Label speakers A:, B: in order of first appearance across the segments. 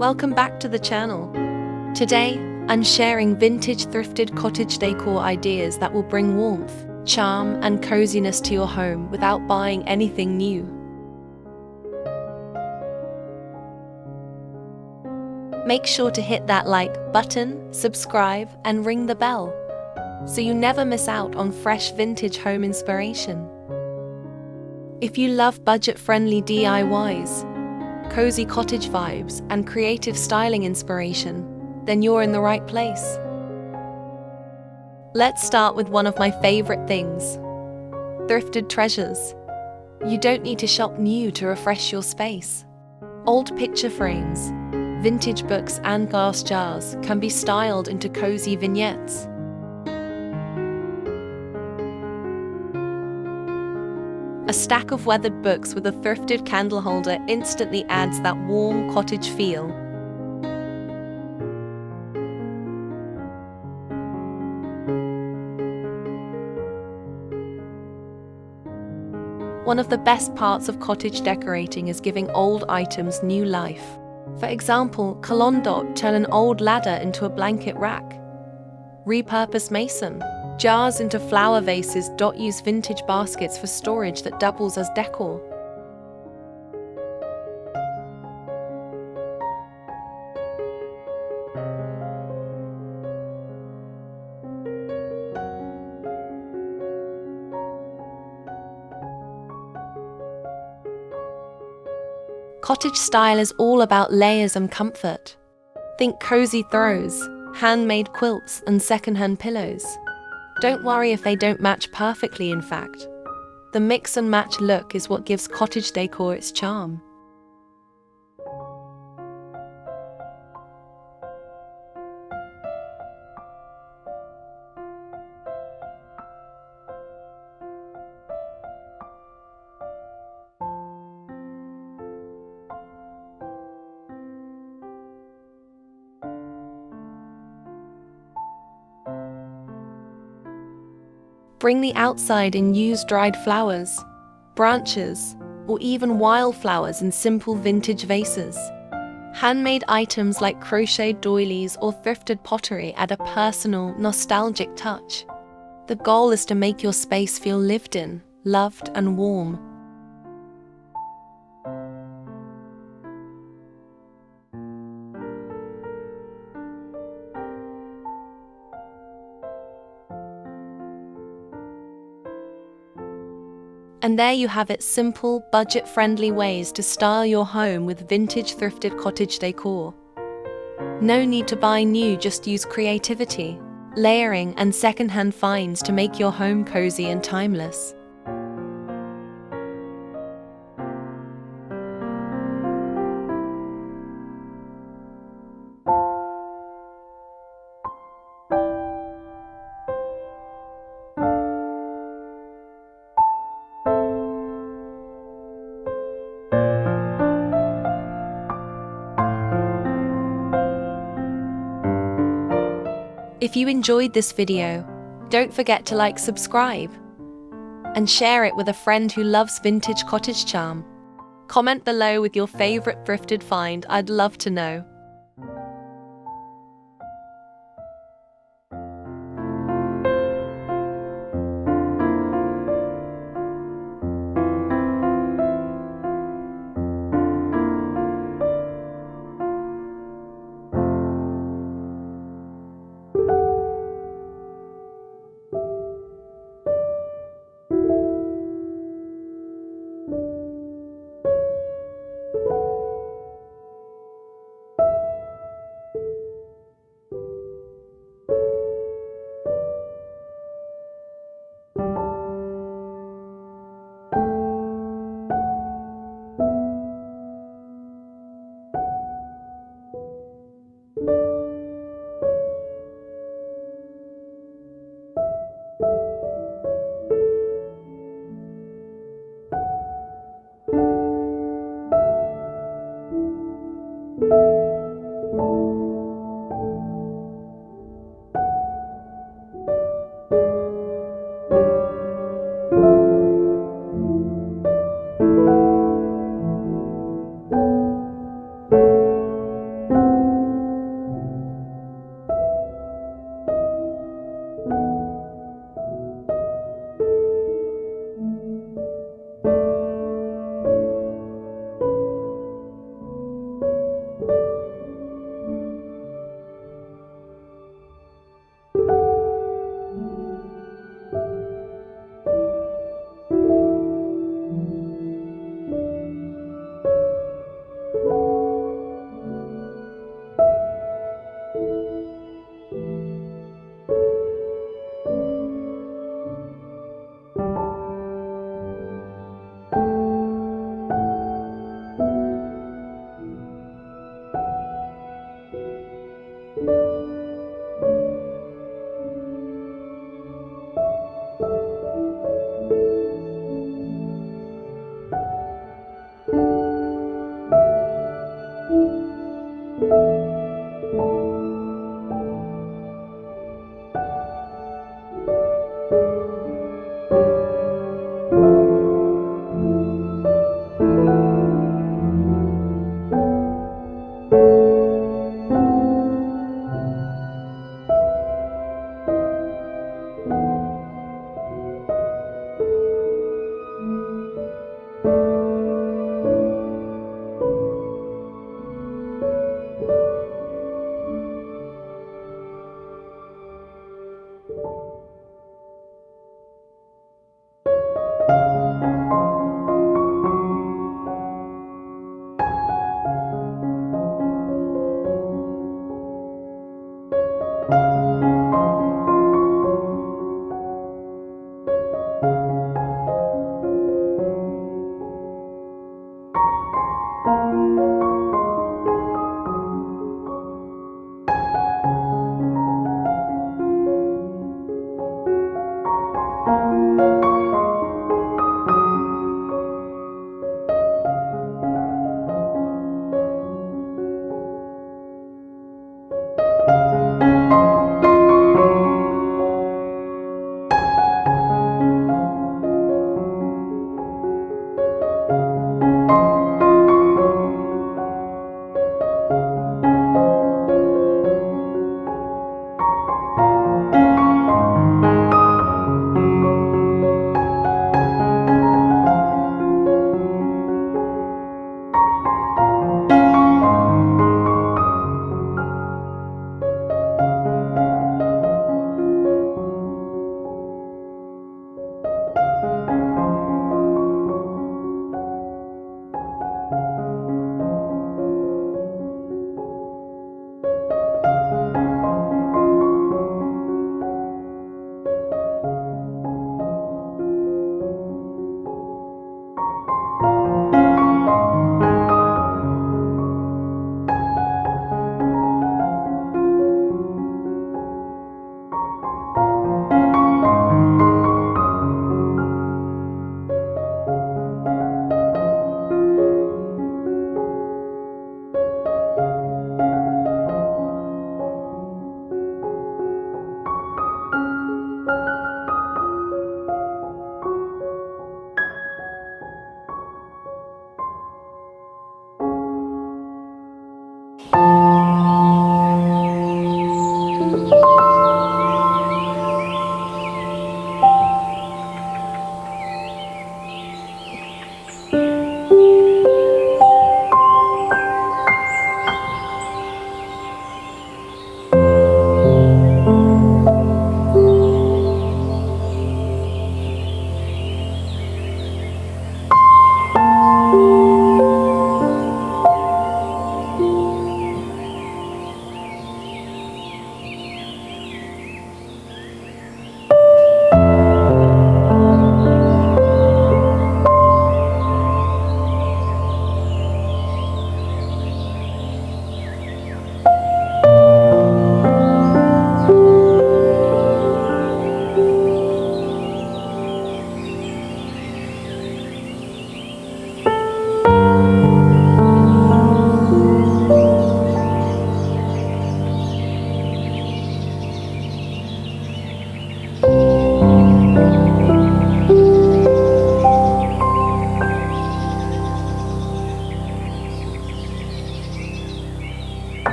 A: welcome back to the channel. Today, I'm sharing vintage thrifted cottage decor ideas that will bring warmth, charm, and coziness to your home without buying anything new. Make sure to hit that like button, subscribe, and ring the bell, so you never miss out on fresh vintage home inspiration. If you love budget-friendly DIYs, cozy cottage vibes, and creative styling inspiration, then you're in the right place. Let's start with one of my favorite things: thrifted treasures. You don't need to shop new to refresh your space. Old picture frames, vintage books, and glass jars can be styled into cozy vignettes. A stack of weathered books with a thrifted candle holder instantly adds that warm cottage feel. One of the best parts of cottage decorating is giving old items new life. For example, turn an old ladder into a blanket rack. Repurpose mason jars into flower vases. Use vintage baskets for storage that doubles as decor. Cottage style is all about layers and comfort. Think cozy throws, handmade quilts, and secondhand pillows. Don't worry if they don't match perfectly, in fact. The mix and match look is what gives cottage decor its charm. Bring the outside and use dried flowers, branches, or even wildflowers in simple vintage vases. Handmade items like crocheted doilies or thrifted pottery add a personal, nostalgic touch. The goal is to make your space feel lived in, loved, and warm. And there you have it: simple, budget-friendly ways to style your home with vintage thrifted cottage decor. No need to buy new, just use creativity, layering, and secondhand finds to make your home cozy and timeless. If you enjoyed this video, don't forget to like, subscribe, and share it with a friend who loves vintage cottage charm. Comment below with your favorite thrifted find. I'd love to know.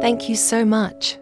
A: Thank you so much.